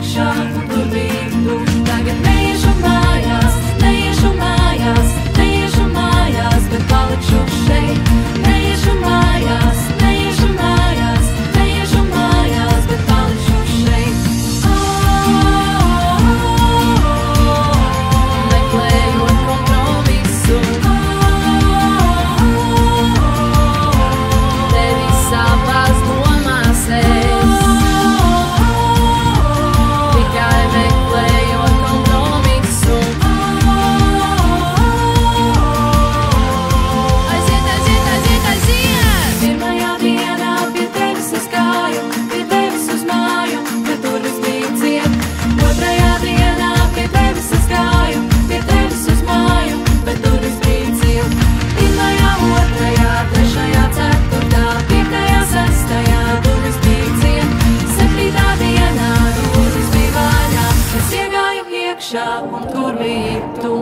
iekšā, un tur biji tu. Tagad neiešu mājās, neiešu mājās, neiešu mājās, bet palikšu šeit. Neiešu mājās, neiešu mājās, neiešu mājās, bet palikšu šeit. Meklējot kompromisu, tevi savās domās es. Tikai meklējot kompromisu. Aiziet, aiziet, aiziet, aiziet! Pirmajā dienā pie tevis es gāju, pie tevis uz māju, bet durvis bija ciet. Otrajā dienā pie tevis es gāju, pie tevis uz māju, bet durvis bija ciet. Pirmajā, otrajā, trešajā, ceturtā, piektajā, sestajā, durvis bija ciet. Septītā dienā durvis bija vaļā, es iegāju iekšā, un tur biji tu.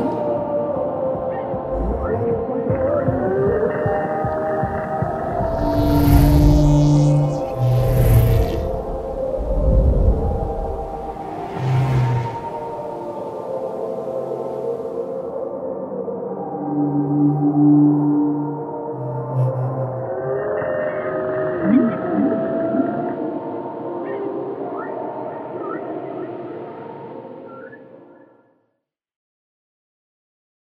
Thank you.